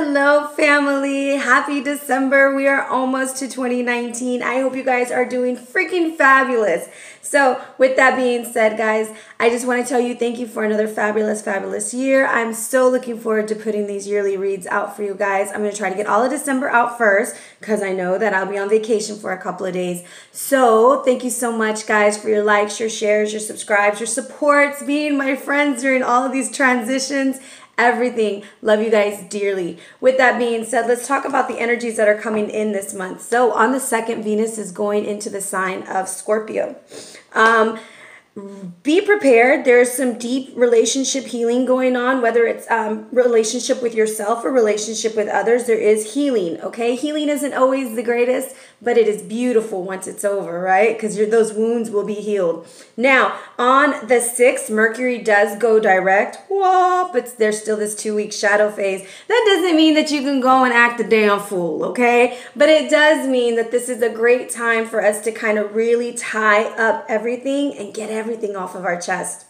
Hello, family. Happy December. We are almost to 2019. I hope you guys are doing freaking fabulous. So with that being said, guys, I just want to tell you thank you for another fabulous year. I'm so looking forward to putting these yearly reads out for you guys. I'm going to try to get all of December out first because I know that I'll be on vacation for a couple of days. So thank you so much, guys, for your likes, your shares, your subscribes, your supports, being my friends during all of these transitions. Everything. Love you guys dearly. With that being said, let's talk about the energies that are coming in this month. So on the 2nd, Venus is going into the sign of Scorpio. Be prepared. There's some deep relationship healing going on, whether it's relationship with yourself or relationship with others. There is healing, okay? Healing isn't always the greatest, but it is beautiful once it's over, right? Because those wounds will be healed. Now, on the 6th, Mercury does go direct. Whoa, but there's still this 2-week shadow phase. That doesn't mean that you can go and act a damn fool, okay? But it does mean that this is a great time for us to kind of really tie up everything and get everything off of our chest.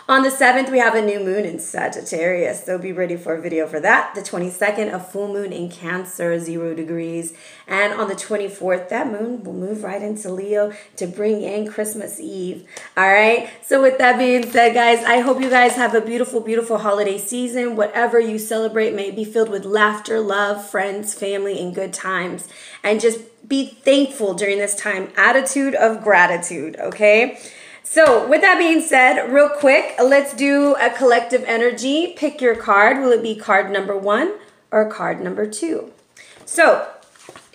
On the 7th, we have a new moon in Sagittarius, so be ready for a video for that. The 22nd, a full moon in Cancer, 0 degrees. And on the 24th, that moon will move right into Leo to bring in Christmas Eve. All right? So with that being said, guys, I hope you guys have a beautiful holiday season. Whatever you celebrate may be filled with laughter, love, friends, family, and good times. And just be thankful during this time. Attitude of gratitude, okay? So with that being said, real quick, let's do a collective energy. Pick your card. Will it be card number 1 or card number 2? So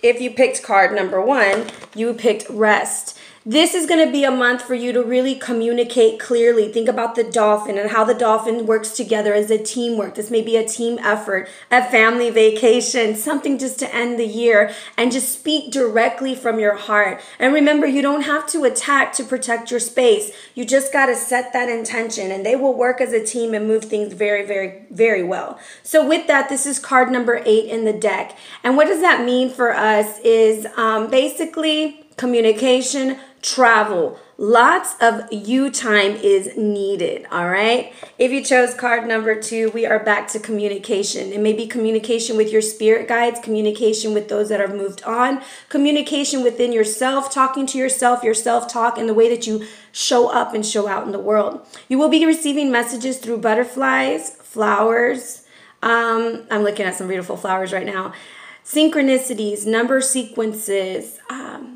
if you picked card number 1, you picked rest. This is going to be a month for you to really communicate clearly. Think about the dolphin and how the dolphin works together as a teamwork. This may be a team effort, a family vacation, something just to end the year, and just speak directly from your heart. And remember, you don't have to attack to protect your space. You just got to set that intention, and they will work as a team and move things very well. So with that, this is card number 8 in the deck. And what does that mean for us is basically communication, travel. Lots of you time is needed, all right? If you chose card number 2, we are back to communication. It may be communication with your spirit guides, communication with those that have moved on, communication within yourself, talking to yourself, your self-talk, and the way that you show up and show out in the world. You will be receiving messages through butterflies, flowers. I'm looking at some beautiful flowers right now. Synchronicities, number sequences,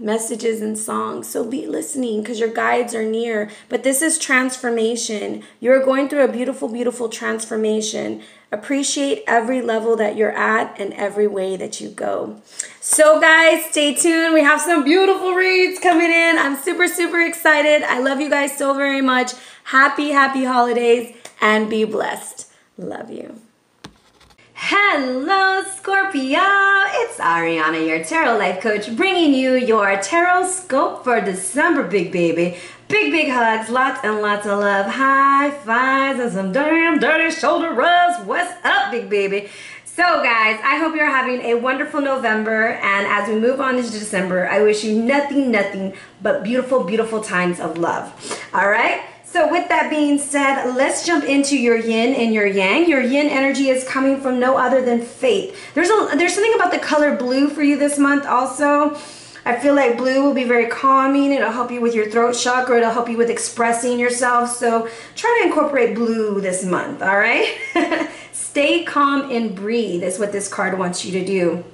messages and songs. So be listening because your guides are near. But this is transformation. You're going through a beautiful transformation. Appreciate every level that you're at and every way that you go. So guys, stay tuned. We have some beautiful reads coming in. I'm super excited. I love you guys so very much. Happy holidays and be blessed. Love you. Hello, Scorpio. It's Ariana, your tarot life coach, bringing you your tarot scope for December, big baby. Big hugs, lots and lots of love, high fives, and some damn dirty shoulder rubs. What's up, big baby? So, guys, I hope you're having a wonderful November, and as we move on into December, I wish you nothing but beautiful times of love. All right? So with that being said, let's jump into your yin and your yang. Your yin energy is coming from no other than faith. There's something about the color blue for you this month also. I feel like blue will be very calming. It'll help you with your throat chakra. It'll help you with expressing yourself. So try to incorporate blue this month, all right? Stay calm and breathe is what this card wants you to do.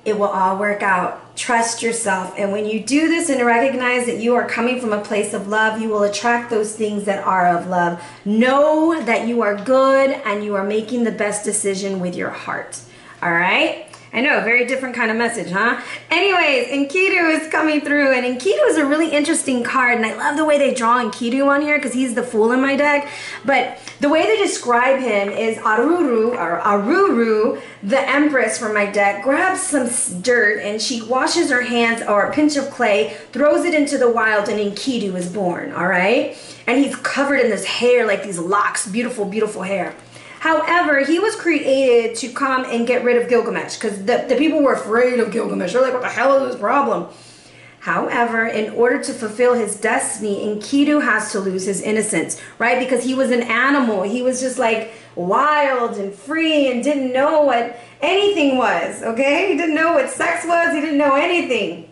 It will all work out. Trust yourself. And when you do this and recognize that you are coming from a place of love, you will attract those things that are of love. Know that you are good and you are making the best decision with your heart. All right? I know, a very different kind of message, huh? Anyways, Enkidu is coming through, and Enkidu is a really interesting card, and I love the way they draw Enkidu on here because he's the fool in my deck. But the way they describe him is Aruru, the Empress from my deck, grabs some dirt and she washes her hands or a pinch of clay, throws it into the wild, and Enkidu is born, all right? And he's covered in this hair, like these locks, beautiful hair. However, he was created to come and get rid of Gilgamesh because the people were afraid of Gilgamesh. They're like, what the hell is this problem? However, in order to fulfill his destiny, Enkidu has to lose his innocence, right? Because he was an animal. He was just like wild and free and didn't know what anything was, okay? He didn't know what sex was. He didn't know anything.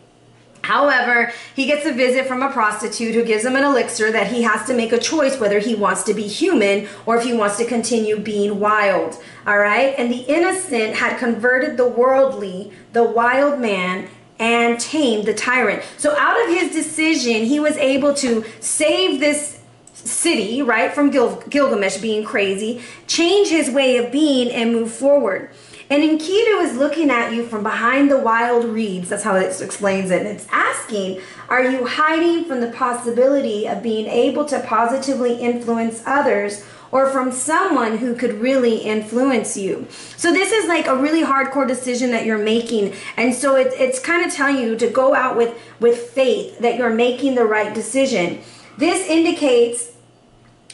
However, he gets a visit from a prostitute who gives him an elixir that he has to make a choice whether he wants to be human or if he wants to continue being wild, all right? And the innocent had converted the worldly, the wild man, and tamed the tyrant. So out of his decision, he was able to save this city, right, from Gilgamesh being crazy, change his way of being, and move forward. And Enkidu is looking at you from behind the wild reeds. That's how it explains it. And it's asking, are you hiding from the possibility of being able to positively influence others, or from someone who could really influence you? So this is like a really hardcore decision that you're making. And so it's kind of telling you to go out with faith that you're making the right decision. This indicates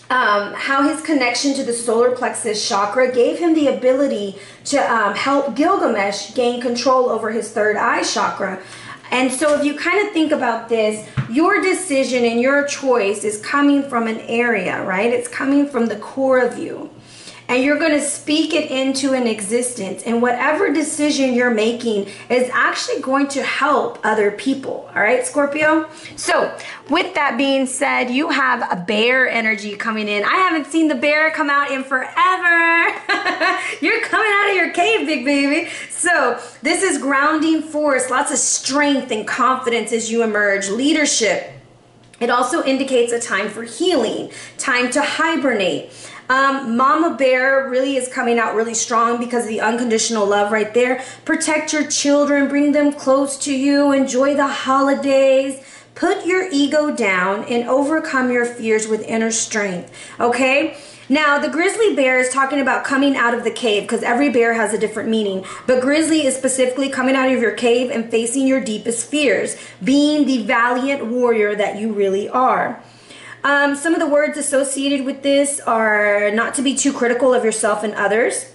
how his connection to the solar plexus chakra gave him the ability to help Gilgamesh gain control over his third eye chakra. And so if you kind of think about this, your decision and your choice is coming from an area, right? It's coming from the core of you. And you're going to speak it into an existence. And whatever decision you're making is actually going to help other people. All right, Scorpio? So with that being said, you have a bear energy coming in. I haven't seen the bear come out in forever. You're coming out of your cave, big baby. So this is grounding force, lots of strength and confidence as you emerge, leadership. It also indicates a time for healing, time to hibernate. Mama Bear really is coming out really strong because of the unconditional love right there. Protect your children, bring them close to you, enjoy the holidays. Put your ego down and overcome your fears with inner strength, okay? Now, the grizzly bear is talking about coming out of the cave because every bear has a different meaning. But grizzly is specifically coming out of your cave and facing your deepest fears, being the valiant warrior that you really are. Some of the words associated with this are not to be too critical of yourself and others,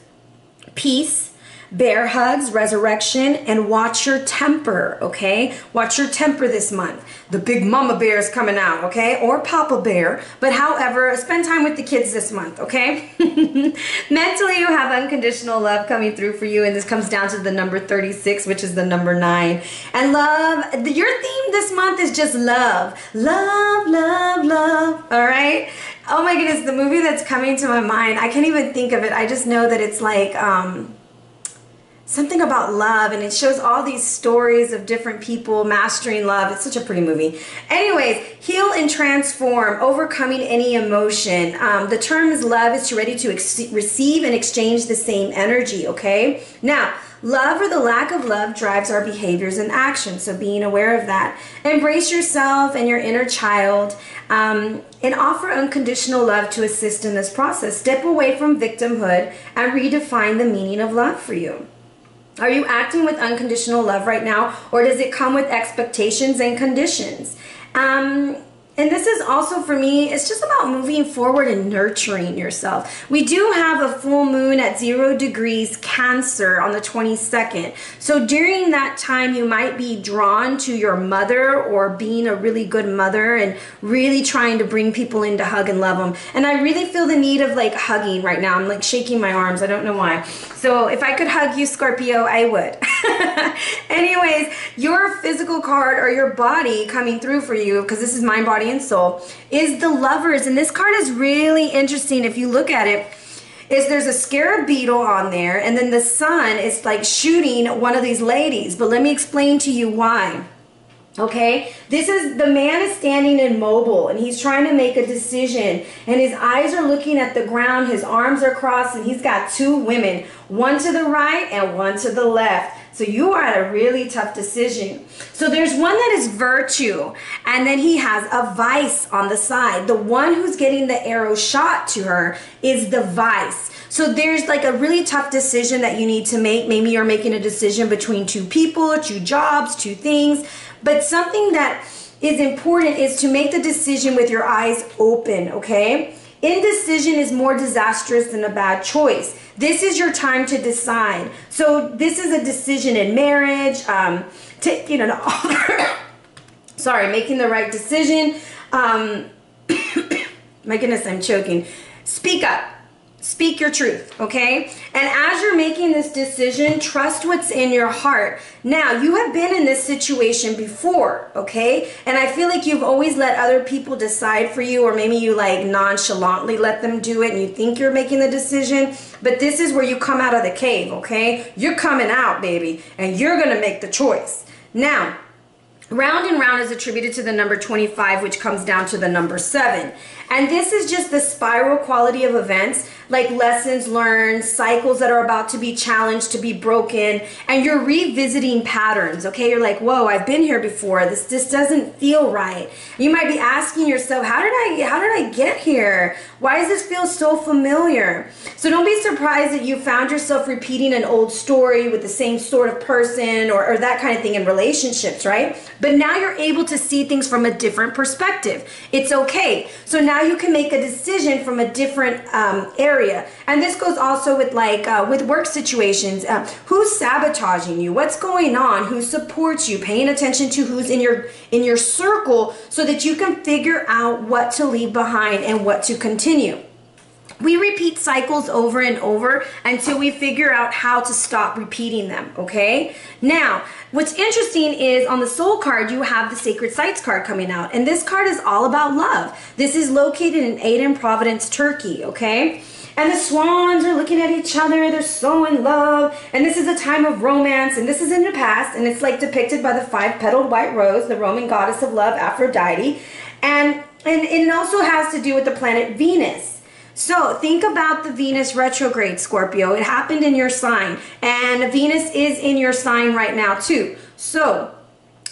peace, bear hugs, resurrection, and watch your temper, okay? Watch your temper this month. The big mama bear is coming out, okay? Or papa bear. But however, spend time with the kids this month, okay? Mentally, you have unconditional love coming through for you, and this comes down to the number 36, which is the number 9. And love, your theme this month is just love. Love, love, love, all right? Oh my goodness, the movie that's coming to my mind, I can't even think of it. I just know that it's like, something about love, and it shows all these stories of different people mastering love. It's such a pretty movie. Anyways, heal and transform, overcoming any emotion. The term is love is ready to receive and exchange the same energy, okay? Now, love or the lack of love drives our behaviors and actions, so being aware of that. Embrace yourself and your inner child, and offer unconditional love to assist in this process. Step away from victimhood and redefine the meaning of love for you. Are you acting with unconditional love right now, or does it come with expectations and conditions? And this is also, for me, it's just about moving forward and nurturing yourself. We do have a full moon at 0 degrees Cancer on the 22nd. So during that time, you might be drawn to your mother or being a really good mother and really trying to bring people in to hug and love them. And I really feel the need of like hugging right now. I'm like shaking my arms. I don't know why. So if I could hug you, Scorpio, I would. Anyways, your physical card or your body coming through for you, because this is mind, body, and soul, is the Lovers. And this card is really interesting if you look at it. There's a scarab beetle on there, and then the sun is like shooting one of these ladies. But let me explain to you why. Okay, this is, the man is standing immobile and he's trying to make a decision, and his eyes are looking at the ground, his arms are crossed, and he's got 2 women, one to the right and one to the left. So you are at a really tough decision. So there's one that is virtue, and then he has a vice on the side. The one who's getting the arrow shot to her is the vice. So there's like a really tough decision that you need to make. Maybe you're making a decision between 2 people, 2 jobs, 2 things. But something that is important is to make the decision with your eyes open, okay? Indecision is more disastrous than a bad choice. This is your time to decide. So this is a decision in marriage, to Sorry, making the right decision. My goodness, I'm choking. Speak up. Speak your truth, okay? And as you're making this decision, trust what's in your heart. Now, you have been in this situation before, okay? And I feel like you've always let other people decide for you, or maybe you like nonchalantly let them do it and you think you're making the decision. But this is where you come out of the cave, okay? You're coming out, baby, and you're gonna make the choice. Now, round and round is attributed to the number 25, which comes down to the number 7. And this is just the spiral quality of events, like lessons learned, cycles that are about to be challenged, to be broken, and you're revisiting patterns, okay? You're like, whoa, I've been here before. This doesn't feel right. You might be asking yourself, how did I get here? Why does this feel so familiar? So don't be surprised that you found yourself repeating an old story with the same sort of person or that kind of thing in relationships, right? But now you're able to see things from a different perspective. It's okay. So now you can make a decision from a different area. And this goes also with with work situations. Who's sabotaging you? What's going on? Who supports you? Paying attention to who's in your circle so that you can figure out what to leave behind and what to continue. We repeat cycles over and over until we figure out how to stop repeating them, okay? Now, what's interesting is on the soul card, you have the Sacred Sites card coming out. And this card is all about love. This is located in Aden, Providence, Turkey, okay? And the swans are looking at each other. They're so in love. And this is a time of romance. And this is in the past. And it's like depicted by the 5-petaled white rose, the Roman goddess of love, Aphrodite. And it also has to do with the planet Venus. So think about the Venus retrograde, Scorpio. It happened in your sign, and Venus is in your sign right now too. So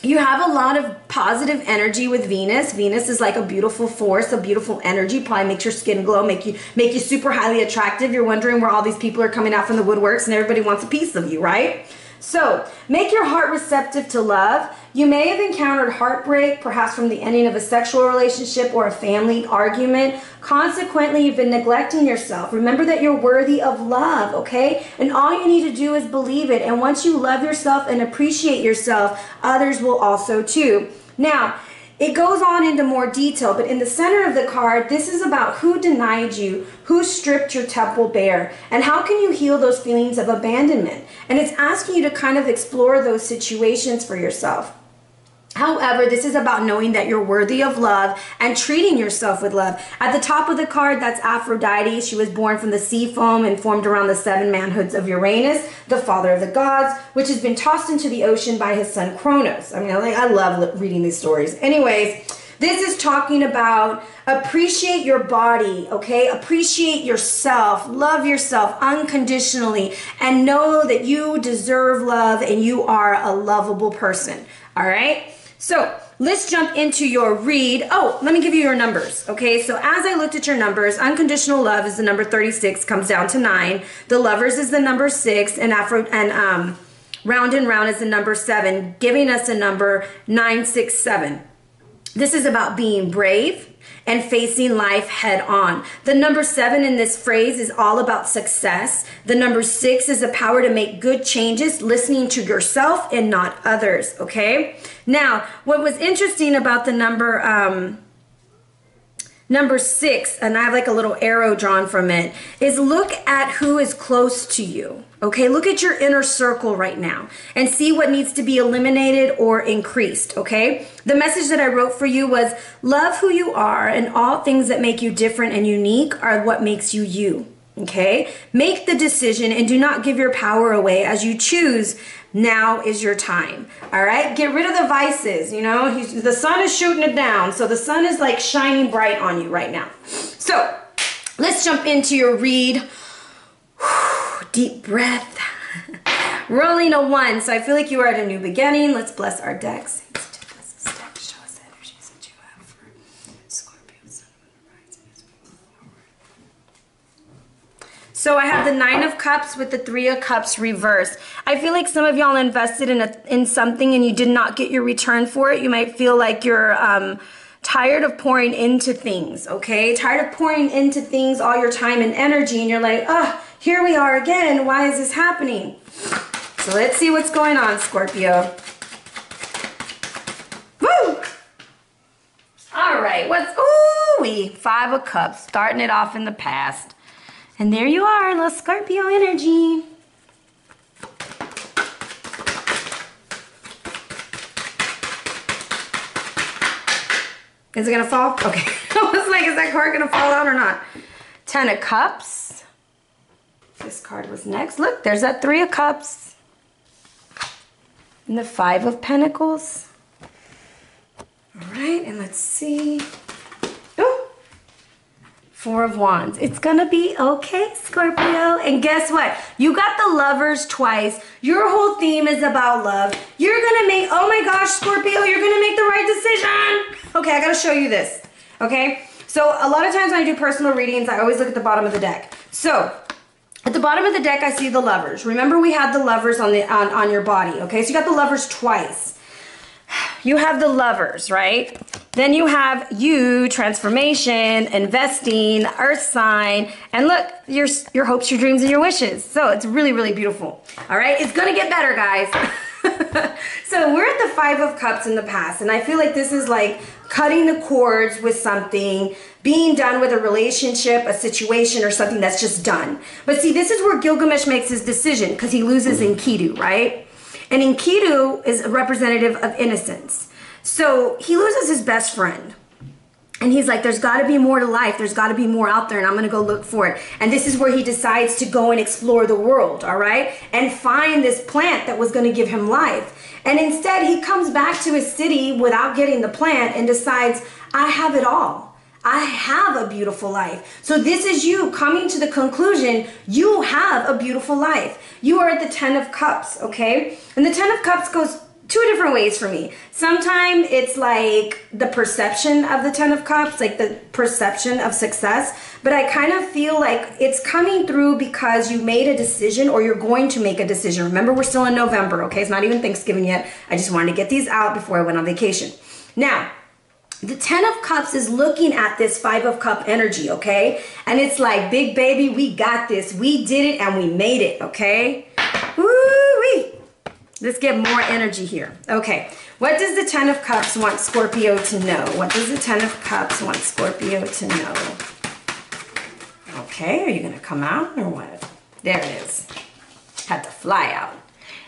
you have a lot of positive energy with Venus. Venus is like a beautiful force, a beautiful energy, probably makes your skin glow, make you super highly attractive. You're wondering where all these people are coming out from the woodworks, and everybody wants a piece of you, right? So make your heart receptive to love. You may have encountered heartbreak, perhaps from the ending of a sexual relationship or a family argument. Consequently, you've been neglecting yourself. Remember that you're worthy of love, okay? And all you need to do is believe it. And once you love yourself and appreciate yourself, others will also too. Now, it goes on into more detail, but in the center of the card, this is about who denied you, who stripped your temple bare, and how can you heal those feelings of abandonment. And it's asking you to kind of explore those situations for yourself. However, this is about knowing that you're worthy of love and treating yourself with love. At the top of the card, that's Aphrodite. She was born from the sea foam and formed around the 7 manhoods of Uranus, the father of the gods, which has been tossed into the ocean by his son Kronos. I mean, I love reading these stories. Anyways, this is talking about appreciate your body, okay? Appreciate yourself, love yourself unconditionally, and know that you deserve love and you are a lovable person, all right? So let's jump into your read. Oh, let me give you your numbers, okay? So as I looked at your numbers, unconditional love is the number 36, comes down to 9. The lovers is the number 6, and round and round is the number 7, giving us a number 967. This is about being brave and facing life head on. The number 7 in this phrase is all about success. The number 6 is the power to make good changes, listening to yourself and not others, okay? Now, what was interesting about the number 6, and I have like a little arrow drawn from it, is look at who is close to you. Okay, look at your inner circle right now and see what needs to be eliminated or increased, okay? The message that I wrote for you was love who you are, and all things that make you different and unique are what makes you you, okay? Make the decision and do not give your power away as you choose. Now is your time, all right? Get rid of the vices, you know? The sun is shooting it down, so the sun is like shining bright on you right now. So let's jump into your read. Deep breath. Rolling a 1, so I feel like you are at a new beginning. Let's bless our decks. Show us the energies that you have for Scorpio, Sun, Moon, Rising. So I have the 9 of Cups with the 3 of Cups reversed. I feel like some of y'all invested in something and you did not get your return for it. You might feel like you're tired of pouring into things, okay? Tired of pouring into things all your time and energy, and you're like, oh, here we are again. Why is this happening? So let's see what's going on, Scorpio. Woo! Woo-wee, 5 of Cups, starting it off in the past. And there you are, little Scorpio energy. Is it gonna fall? Okay. I was like, is that card gonna fall out or not? 10 of Cups. This card was next. Look, there's that 3 of Cups. And the 5 of Pentacles. All right, and let's see. Oh, 4 of Wands. It's gonna be okay, Scorpio. And guess what? You got the Lovers twice. Your whole theme is about love. You're gonna make, oh my gosh, Scorpio, you're gonna make the right decision. Okay, I gotta show you this, okay? So a lot of times when I do personal readings, I always look at the bottom of the deck. So at the bottom of the deck, I see the Lovers. Remember, we had the Lovers on your body, okay? So you got the Lovers twice. You have the Lovers, right? Then you have you, transformation, investing, earth sign, and look, your hopes, your dreams, and your wishes. So it's really, really beautiful. All right, it's gonna get better, guys. So we're at the 5 of Cups in the past, and I feel like this is like cutting the cords with something, being done with a relationship, a situation, or something that's just done. But see, this is where Gilgamesh makes his decision because he loses Enkidu, right? And Enkidu is a representative of innocence. So he loses his best friend. And he's like, there's got to be more to life. There's got to be more out there, and I'm going to go look for it. And this is where he decides to go and explore the world, all right? And find this plant that was going to give him life. And instead, he comes back to his city without getting the plant and decides, I have it all. I have a beautiful life. So this is you coming to the conclusion, you have a beautiful life. You are at the 10 of Cups, okay? And the 10 of Cups goes 2 different ways for me. Sometimes it's like the perception of the 10 of Cups, like the perception of success. But I kind of feel like it's coming through because you made a decision or you're going to make a decision. Remember, we're still in November, okay? It's not even Thanksgiving yet. I just wanted to get these out before I went on vacation. Now, the 10 of Cups is looking at this 5 of Cup energy, okay? And it's like, big baby, we got this. We did it and we made it, okay? Woo-wee. Let's get more energy here. Okay, what does the 10 of Cups want Scorpio to know? What does the 10 of Cups want Scorpio to know? Okay, are you gonna come out or what? There it is. Had to fly out.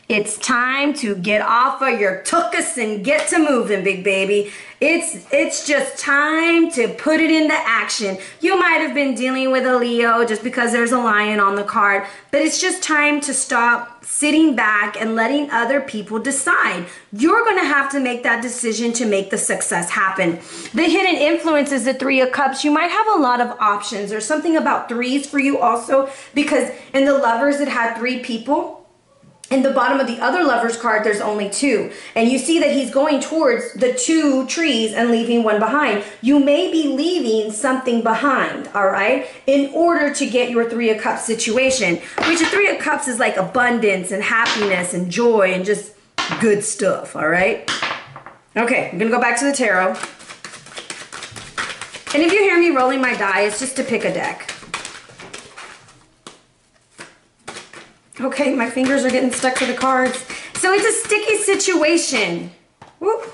It's time to get off of your tuchus and get to moving, big baby. It's just time to put it into action. You might have been dealing with a Leo just because there's a lion on the card, but it's just time to stop sitting back and letting other people decide. You're gonna have to make that decision to make the success happen. The hidden influence is the 3 of Cups. You might have a lot of options. There's something about 3s for you also, because in the Lovers it had 3 people. In the bottom of the other Lover's card, there's only 2. And you see that he's going towards the 2 trees and leaving 1 behind. You may be leaving something behind, all right, in order to get your 3 of Cups situation, which the 3 of Cups is like abundance and happiness and joy and just good stuff, all right? Okay, I'm going to go back to the tarot. And if you hear me rolling my die, it's just to pick a deck. Okay, my fingers are getting stuck to the cards. So it's a sticky situation. Whoop.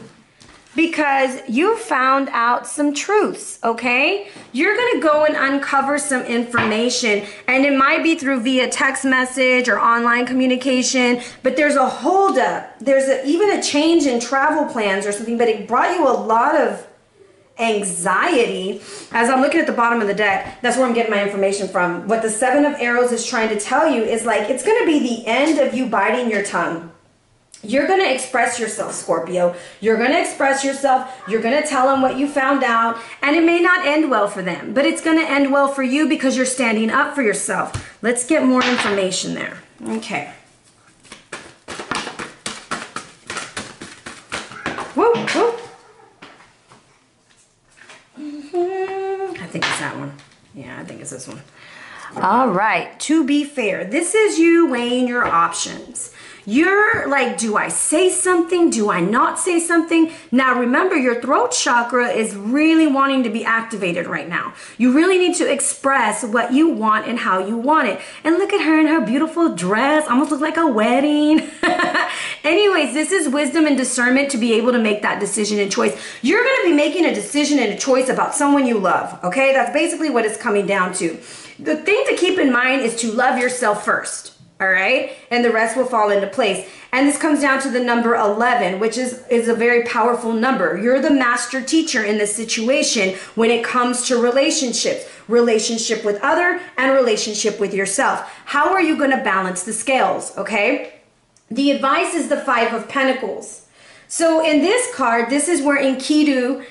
Because you found out some truths, okay? You're gonna go and uncover some information, and it might be through via text message or online communication, but there's a holdup. There's even a change in travel plans or something, but it brought you a lot of anxiety. As I'm looking at the bottom of the deck, that's where I'm getting my information from. What the 7 of Arrows is trying to tell you is like, it's going to be the end of you biting your tongue. You're going to express yourself, Scorpio. You're going to express yourself. You're going to tell them what you found out, and it may not end well for them, but it's going to end well for you because you're standing up for yourself. Let's get more information there. Okay. Whoop, whoop. I think it's that one. Yeah, I think it's this one. All right, to be fair, this is you weighing your options. You're like, do I say something? Do I not say something? Now remember, your throat chakra is really wanting to be activated right now. You really need to express what you want and how you want it. And look at her in her beautiful dress, almost looks like a wedding. Anyways, this is wisdom and discernment to be able to make that decision and choice. You're going to be making a decision and a choice about someone you love, okay? That's basically what it's coming down to. The thing to keep in mind is to love yourself first. All right, and the rest will fall into place. And this comes down to the number 11, which is a very powerful number. You're the master teacher in this situation when it comes to relationships, relationship with other and relationship with yourself. How are you going to balance the scales? Okay, the advice is the 5 of Pentacles. So in this card, this is where Enkidu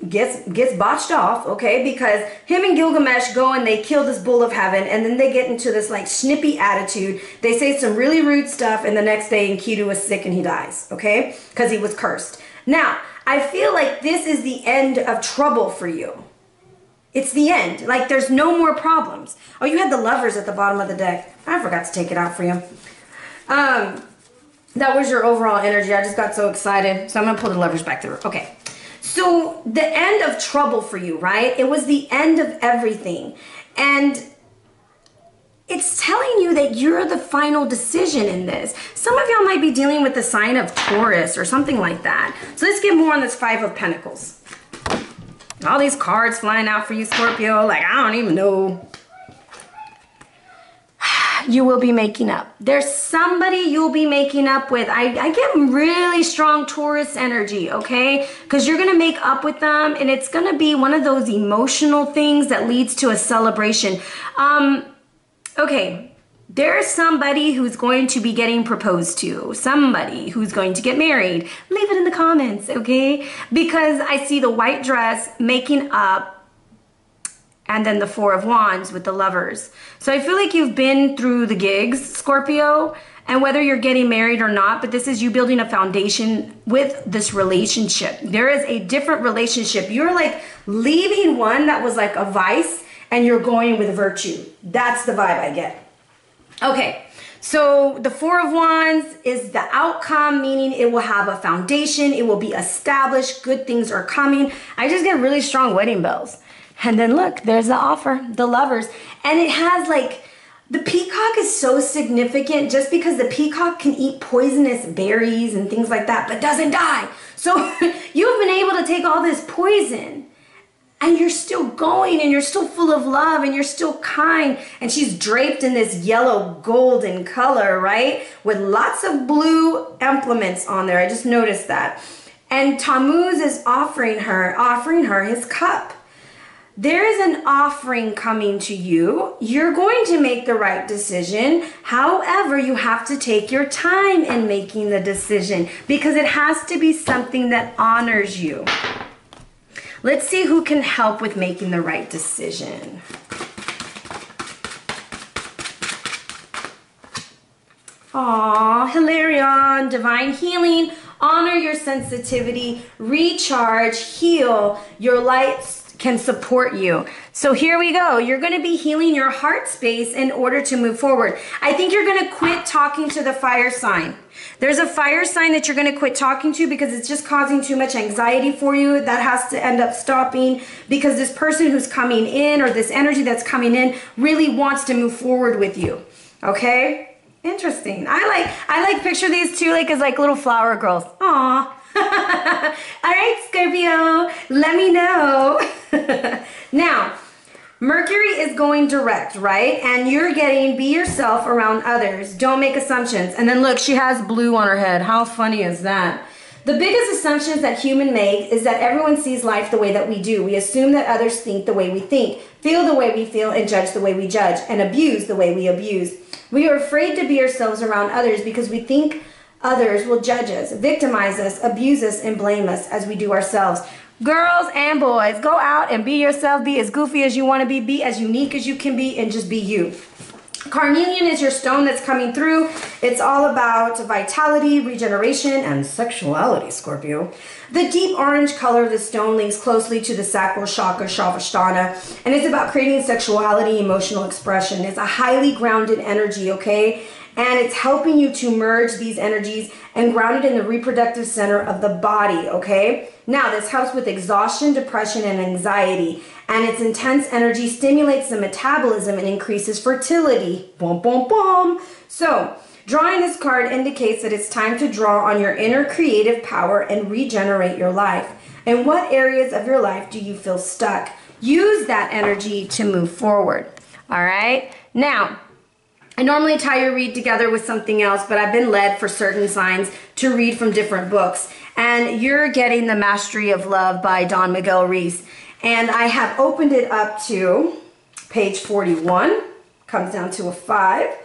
gets botched off, okay, because him and Gilgamesh go and they kill this bull of heaven, and then they get into this like snippy attitude. They say some really rude stuff, and the next day Enkidu is sick and he dies, okay, because he was cursed. Now I feel like this is the end of trouble for you. It's the end. Like there's no more problems. Oh, you had the Lovers at the bottom of the deck. I forgot to take it out for you. That was your overall energy. I just got so excited, so I'm gonna pull the Lovers back through. Okay. So the end of trouble for you, right? It was the end of everything. And it's telling you that you're the final decision in this. Some of y'all might be dealing with the sign of Taurus or something like that. So let's get more on this 5 of Pentacles. All these cards flying out for you, Scorpio. Like, I don't even know. You will be making up. There's somebody you'll be making up with. I get really strong Taurus energy, okay? Because you're going to make up with them, and it's going to be one of those emotional things that leads to a celebration. Okay, there's somebody who's going to be getting proposed to. Somebody who's going to get married. Leave it in the comments, okay? Because I see the white dress making up, and then the 4 of Wands with the Lovers. So I feel like you've been through the gigs, Scorpio, and whether you're getting married or not, but this is you building a foundation with this relationship. There is a different relationship. You're like leaving one that was like a vice, and you're going with virtue. That's the vibe I get. Okay, so the 4 of Wands is the outcome, meaning it will have a foundation. It will be established. Good things are coming. I just get really strong wedding bells. And then look, there's the offer, the Lovers. And it has like, the peacock is so significant just because the peacock can eat poisonous berries and things like that, but doesn't die. So you've been able to take all this poison and you're still going and you're still full of love and you're still kind. And she's draped in this yellow golden color, right? With lots of blue implements on there. I just noticed that. And Tammuz is offering her his cup. There is an offering coming to you. You're going to make the right decision. However, you have to take your time in making the decision because it has to be something that honors you. Let's see who can help with making the right decision. Aw, Hilarion, divine healing. Honor your sensitivity, recharge, heal. Your lights can support you. So here we go. You're going to be healing your heart space in order to move forward. I think you're going to quit talking to the fire sign. There's a fire sign that you're going to quit talking to because it's just causing too much anxiety for you. That has to end up stopping because this person who's coming in or this energy that's coming in really wants to move forward with you. Okay? Interesting. I like picture these two like as like little flower girls. Aw. All right, Scorpio, let me know. Now, Mercury is going direct, right? And you're getting be yourself around others. Don't make assumptions. And then look, she has blue on her head. How funny is that? The biggest assumptions that humans make is that everyone sees life the way that we do. We assume that others think the way we think, feel the way we feel, and judge the way we judge, and abuse the way we abuse. We are afraid to be ourselves around others because we think others will judge us, victimize us, abuse us, and blame us as we do ourselves. Girls and boys, go out and be yourself. Be as goofy as you want to be as unique as you can be, and just be you. Carnelian is your stone that's coming through. It's all about vitality, regeneration, and sexuality, Scorpio. The deep orange color of the stone links closely to the sacral chakra, Shavasthana, and it's about creating sexuality, emotional expression. It's a highly grounded energy, okay? And it's helping you to merge these energies and ground it in the reproductive center of the body, okay? Now, this helps with exhaustion, depression, and anxiety. And its intense energy stimulates the metabolism and increases fertility. Boom, boom, boom. So, drawing this card indicates that it's time to draw on your inner creative power and regenerate your life. In what areas of your life do you feel stuck? Use that energy to move forward. All right? Now, I normally tie your read together with something else, but I've been led for certain signs to read from different books. And you're getting The Mastery of Love by Don Miguel Ruiz. And I have opened it up to page 41. Comes down to a 5.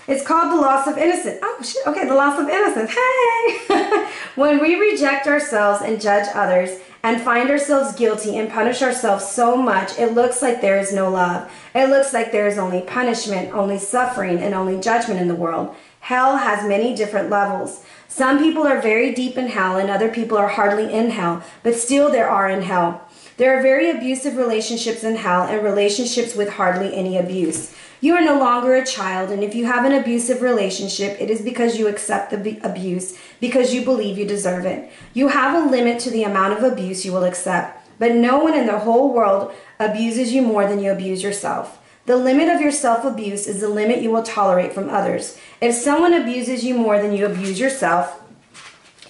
It's called The Loss of Innocence. Oh, shit. Okay, The Loss of Innocence. Hey! When we reject ourselves and judge others and find ourselves guilty and punish ourselves so much, it looks like there is no love. It looks like there is only punishment, only suffering, and only judgment in the world. Hell has many different levels. Some people are very deep in hell and other people are hardly in hell, but still there are in hell. There are very abusive relationships in hell and relationships with hardly any abuse. You are no longer a child, and if you have an abusive relationship, it is because you accept the abuse, because you believe you deserve it. You have a limit to the amount of abuse you will accept, but no one in the whole world abuses you more than you abuse yourself. The limit of your self-abuse is the limit you will tolerate from others. If someone abuses you more than you abuse yourself,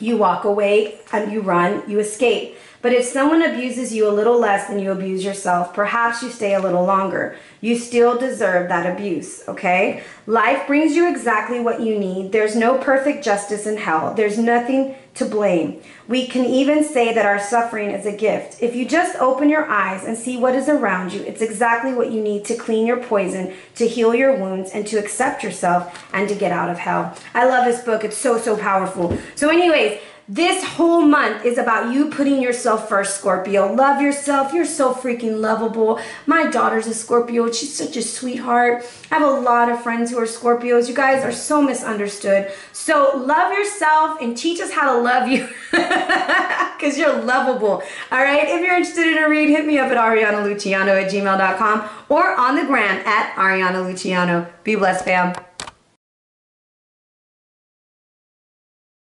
you walk away and you run, you escape. But if someone abuses you a little less than you abuse yourself, perhaps you stay a little longer. You still deserve that abuse, okay? Life brings you exactly what you need. There's no perfect justice in hell. There's nothing to blame. We can even say that our suffering is a gift. If you just open your eyes and see what is around you, it's exactly what you need to clean your poison, to heal your wounds, and to accept yourself and to get out of hell. I love this book. It's so, so powerful. So anyways, this whole month is about you putting yourself first, Scorpio. Love yourself. You're so freaking lovable. My daughter's a Scorpio. She's such a sweetheart. I have a lot of friends who are Scorpios. You guys are so misunderstood. So love yourself and teach us how to love you because you're lovable. All right. If you're interested in a read, hit me up at arianaluciano@gmail.com or on the gram at Ariana Luciano. Be blessed, fam.